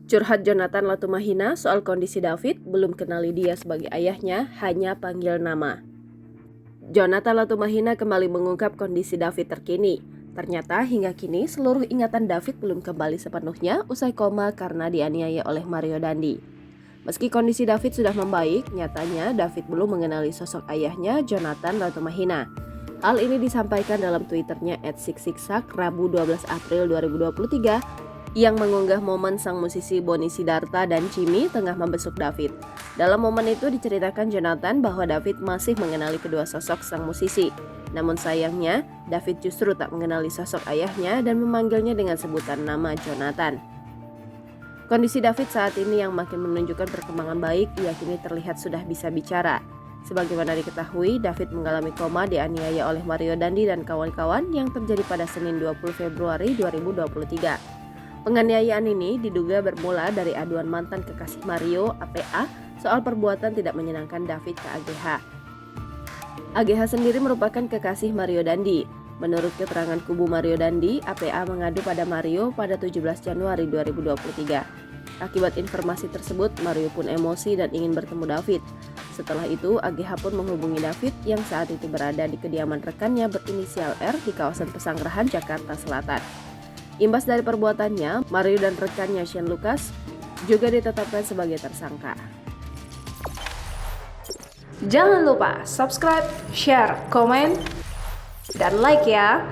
Curhat Jonathan Latumahina soal kondisi David, belum kenali dia sebagai ayahnya, hanya panggil nama. Jonathan Latumahina kembali mengungkap kondisi David terkini. Ternyata hingga kini seluruh ingatan David belum kembali sepenuhnya usai koma karena dianiaya oleh Mario Dandi. Meski kondisi David sudah membaik, nyatanya David belum mengenali sosok ayahnya, Jonathan Latumahina. Hal ini disampaikan dalam Twitternya @siksiksak Rabu 12 April 2023 yang mengunggah momen sang musisi Boni Sidarta dan Jimmy tengah membesuk David. Dalam momen itu diceritakan Jonathan bahwa David masih mengenali kedua sosok sang musisi. Namun sayangnya, David justru tak mengenali sosok ayahnya dan memanggilnya dengan sebutan nama Jonathan. Kondisi David saat ini yang makin menunjukkan perkembangan baik, ia kini terlihat sudah bisa bicara. Sebagaimana diketahui, David mengalami koma dianiaya oleh Mario Dandi dan kawan-kawan yang terjadi pada Senin 20 Februari 2023. Penganiayaan ini diduga bermula dari aduan mantan kekasih Mario, APA, soal perbuatan tidak menyenangkan David ke AGH. AGH sendiri merupakan kekasih Mario Dandi. Menurut keterangan kubu Mario Dandi, APA mengadu pada Mario pada 17 Januari 2023. Akibat informasi tersebut, Mario pun emosi dan ingin bertemu David. Setelah itu, AGH pun menghubungi David yang saat itu berada di kediaman rekannya berinisial R di kawasan Pesanggerahan, Jakarta Selatan. Imbas dari perbuatannya, Mario dan rekannya Shane Lucas juga ditetapkan sebagai tersangka. Jangan lupa subscribe, share, komen, dan like ya!